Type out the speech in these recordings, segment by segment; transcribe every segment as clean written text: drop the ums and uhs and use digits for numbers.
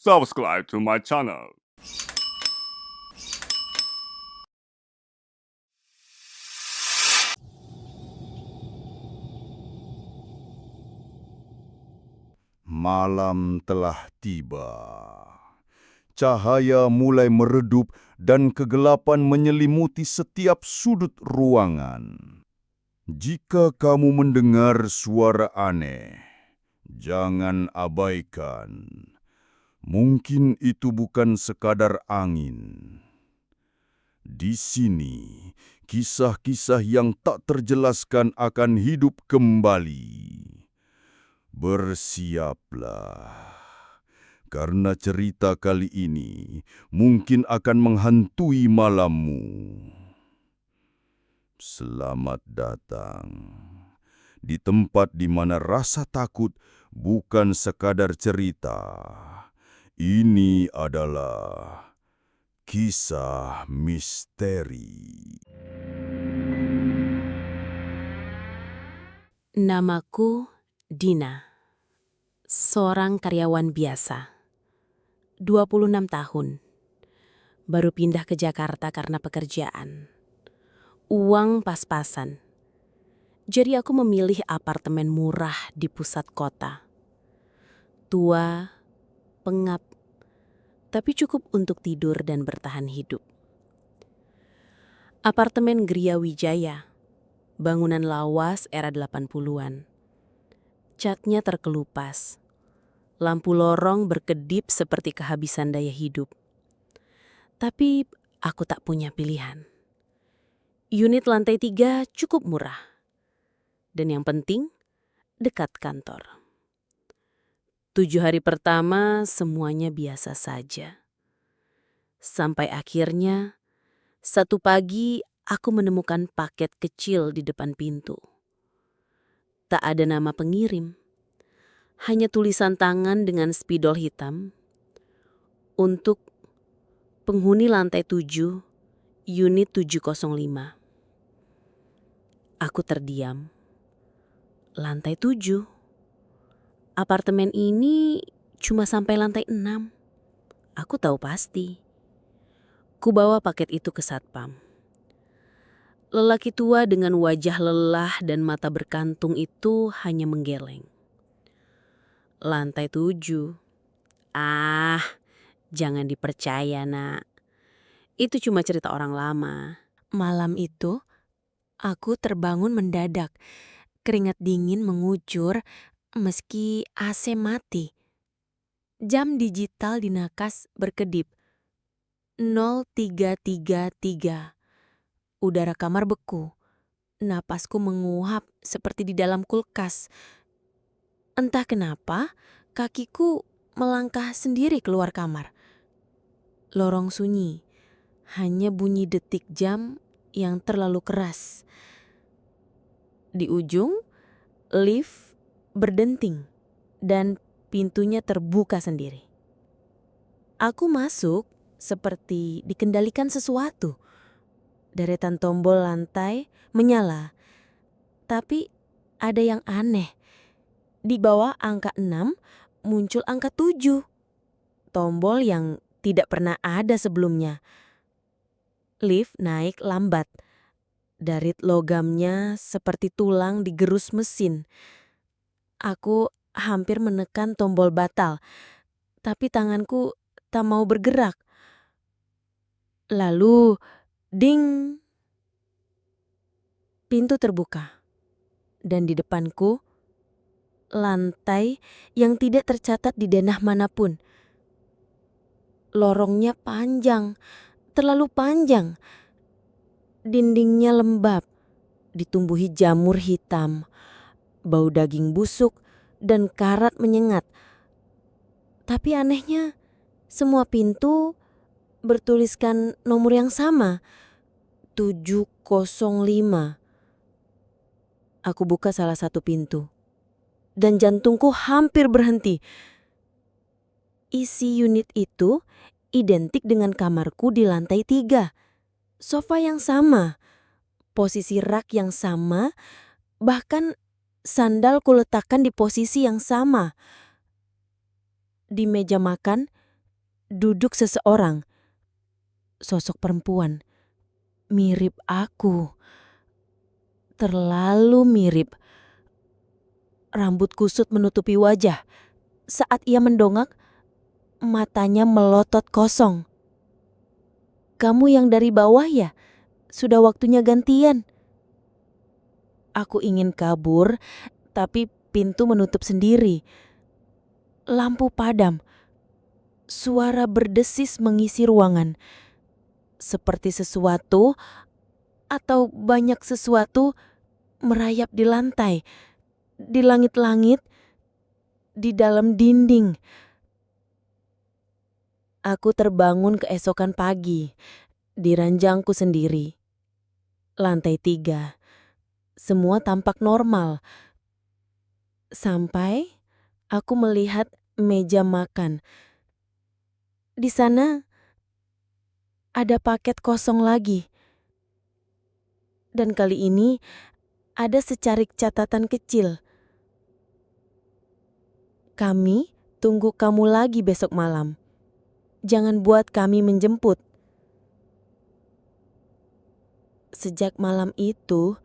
subscribe to my channel. Malam telah tiba. Cahaya mulai meredup dan kegelapan menyelimuti setiap sudut ruangan. Jika kamu mendengar suara aneh, jangan abaikan. Mungkin itu bukan sekadar angin. Di sini, kisah-kisah yang tak terjelaskan akan hidup kembali. Bersiaplah. Karena cerita kali ini mungkin akan menghantui malammu. Selamat datang di tempat di mana rasa takut bukan sekadar cerita. Ini adalah kisah misteri. Namaku Dina, seorang karyawan biasa. 26 tahun. Baru pindah ke Jakarta karena pekerjaan. Uang pas-pasan. Jadi aku memilih apartemen murah di pusat kota. Tua, pengap, tapi cukup untuk tidur dan bertahan hidup. Apartemen Gria Wijaya, bangunan lawas era 80-an. Catnya terkelupas. Lampu lorong berkedip seperti kehabisan daya hidup. Tapi aku tak punya pilihan. Unit lantai 3 cukup murah. Dan yang penting, dekat kantor. 7 hari pertama semuanya biasa saja. Sampai akhirnya, satu pagi aku menemukan paket kecil di depan pintu. Tak ada nama pengirim. Hanya tulisan tangan dengan spidol hitam. Untuk penghuni lantai 7, unit 705. Aku terdiam. Lantai 7. Apartemen ini cuma sampai lantai 6. Aku tahu pasti. Kubawa paket itu ke satpam. Lelaki tua dengan wajah lelah dan mata berkantung itu hanya menggeleng. Lantai 7. Jangan dipercaya, Nak. Itu cuma cerita orang lama. Malam itu, aku terbangun mendadak. Keringat dingin mengucur meski AC mati. Jam digital di nakas berkedip. 0333. Udara kamar beku. Napasku menguap seperti di dalam kulkas. Entah kenapa, kakiku melangkah sendiri keluar kamar. Lorong sunyi. Hanya bunyi detik jam yang terlalu keras. Di ujung, lift berdenting dan pintunya terbuka sendiri. Aku masuk seperti dikendalikan sesuatu. Deretan tombol lantai menyala. Tapi ada yang aneh. Di bawah angka 6 muncul angka 7. Tombol yang tidak pernah ada sebelumnya. Lift naik lambat. Darit logamnya seperti tulang digerus mesin. Aku hampir menekan tombol batal, tapi tanganku tak mau bergerak. Lalu, ding! Pintu terbuka. Dan di depanku, lantai yang tidak tercatat di denah manapun. Lorongnya panjang, terlalu panjang. Dindingnya lembab, ditumbuhi jamur hitam, bau daging busuk, dan karat menyengat. Tapi anehnya, semua pintu bertuliskan nomor yang sama, 705. Aku buka salah satu pintu, dan jantungku hampir berhenti. Isi unit itu identik dengan kamarku di lantai 3. Sofa yang sama, posisi rak yang sama, bahkan sandal kuletakkan di posisi yang sama. Di meja makan, duduk seseorang. Sosok perempuan. Mirip aku. Terlalu mirip. Rambut kusut menutupi wajah. Saat ia mendongak, matanya melotot kosong. "Kamu yang dari bawah ya? Sudah waktunya gantian." Aku ingin kabur, tapi pintu menutup sendiri. Lampu padam. Suara berdesis mengisi ruangan. Seperti sesuatu atau banyak sesuatu merayap di lantai, di langit-langit, di dalam dinding. Aku terbangun keesokan pagi, di ranjangku sendiri. Lantai 3. Semua tampak normal. Sampai aku melihat meja makan. Di sana ada paket kosong lagi. Dan kali ini ada secarik catatan kecil. "Kami tunggu kamu lagi besok malam. Jangan buat kami menjemput." Sejak malam itu,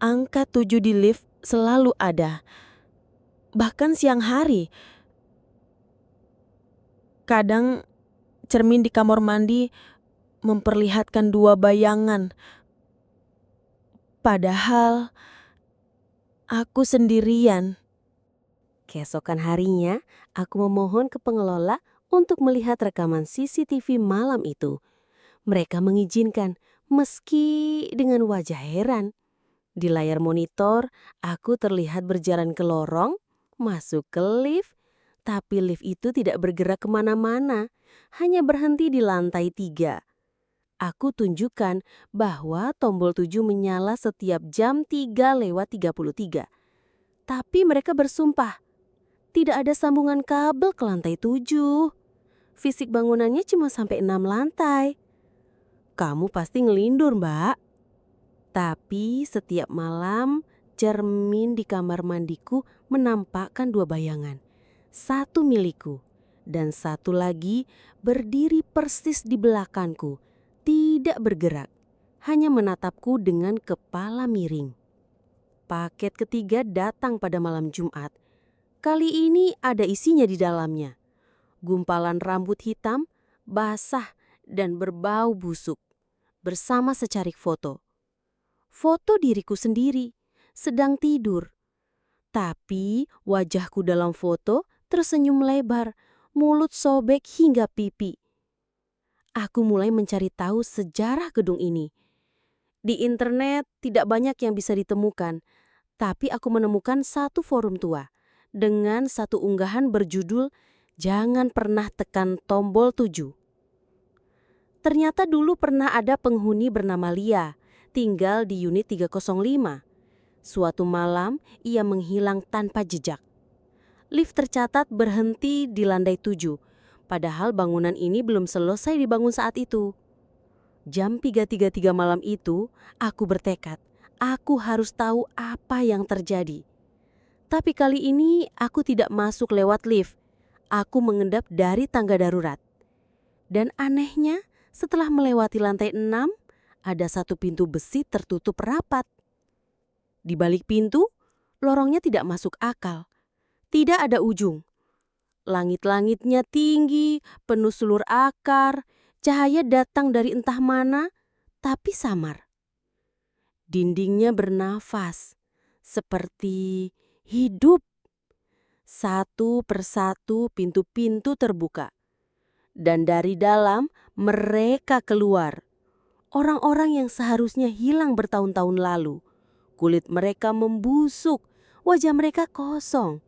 angka 7 di lift selalu ada. Bahkan siang hari. Kadang cermin di kamar mandi memperlihatkan 2 bayangan. Padahal aku sendirian. Keesokan harinya, aku memohon ke pengelola untuk melihat rekaman CCTV malam itu. Mereka mengizinkan, meski dengan wajah heran. Di layar monitor, aku terlihat berjalan ke lorong, masuk ke lift, tapi lift itu tidak bergerak kemana-mana, hanya berhenti di lantai 3. Aku tunjukkan bahwa tombol 7 menyala setiap jam 3:33. Tapi mereka bersumpah, tidak ada sambungan kabel ke lantai 7. Fisik bangunannya cuma sampai 6 lantai. Kamu pasti ngelindur, Mbak. Tapi setiap malam, cermin di kamar mandiku menampakkan 2 bayangan. Satu milikku, dan satu lagi berdiri persis di belakangku. Tidak bergerak, hanya menatapku dengan kepala miring. Paket ketiga datang pada malam Jumat. Kali ini ada isinya di dalamnya. Gumpalan rambut hitam, basah dan berbau busuk, bersama secarik foto. Foto diriku sendiri, sedang tidur. Tapi wajahku dalam foto tersenyum lebar, mulut sobek hingga pipi. Aku mulai mencari tahu sejarah gedung ini. Di internet tidak banyak yang bisa ditemukan, tapi aku menemukan satu forum tua dengan satu unggahan berjudul "Jangan pernah tekan tombol 7". Ternyata dulu pernah ada penghuni bernama Lia, tinggal di unit 305. Suatu malam ia menghilang tanpa jejak. Lift tercatat berhenti di lantai 7. Padahal bangunan ini belum selesai dibangun saat itu. Jam 3:33 malam itu, aku bertekad, aku harus tahu apa yang terjadi. Tapi kali ini aku tidak masuk lewat lift. Aku mengendap dari tangga darurat. Dan anehnya, setelah melewati lantai 6, ada satu pintu besi tertutup rapat. Di balik pintu, lorongnya tidak masuk akal. Tidak ada ujung. Langit-langitnya tinggi, penuh sulur akar, cahaya datang dari entah mana, tapi samar. Dindingnya bernafas, seperti hidup. Satu persatu pintu-pintu terbuka. Dan dari dalam mereka keluar. Orang-orang yang seharusnya hilang bertahun-tahun lalu. Kulit mereka membusuk, wajah mereka kosong.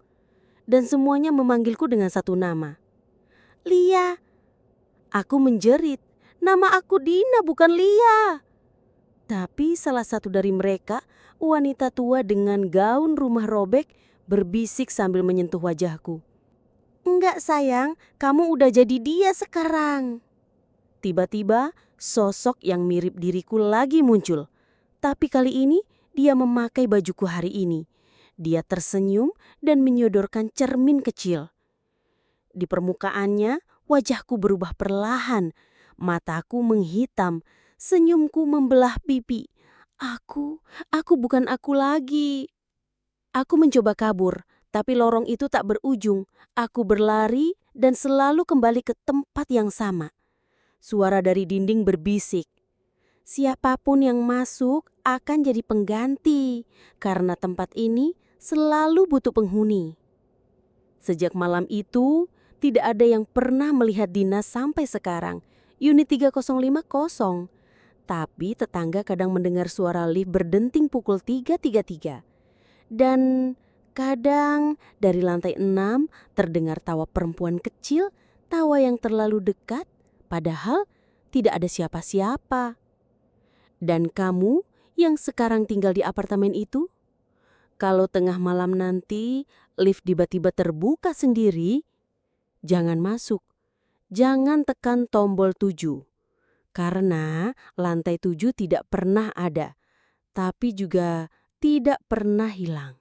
Dan semuanya memanggilku dengan satu nama. "Lia." Aku menjerit, "Nama aku Dina, bukan Lia." Tapi salah satu dari mereka, wanita tua dengan gaun rumah robek, berbisik sambil menyentuh wajahku. "Enggak sayang, kamu udah jadi dia sekarang." Tiba-tiba sosok yang mirip diriku lagi muncul. Tapi kali ini dia memakai bajuku hari ini. Dia tersenyum dan menyodorkan cermin kecil. Di permukaannya, Wajahku berubah perlahan, mataku menghitam, senyumku membelah pipi. Aku bukan aku lagi. Aku mencoba kabur, tapi lorong itu tak berujung. Aku berlari dan selalu kembali ke tempat yang sama. Suara dari dinding berbisik. Siapapun yang masuk akan jadi pengganti, karena tempat ini selalu butuh penghuni. Sejak malam itu, tidak ada yang pernah melihat Dina sampai sekarang. Unit 305 kosong. Tapi tetangga kadang mendengar suara lift berdenting pukul 3.33. Dan kadang dari lantai 6 terdengar tawa perempuan kecil, tawa yang terlalu dekat, padahal tidak ada siapa-siapa. Dan kamu yang sekarang tinggal di apartemen itu? Kalau tengah malam nanti lift tiba-tiba terbuka sendiri, jangan masuk. Jangan tekan tombol 7. Karena lantai 7 tidak pernah ada, tapi juga tidak pernah hilang.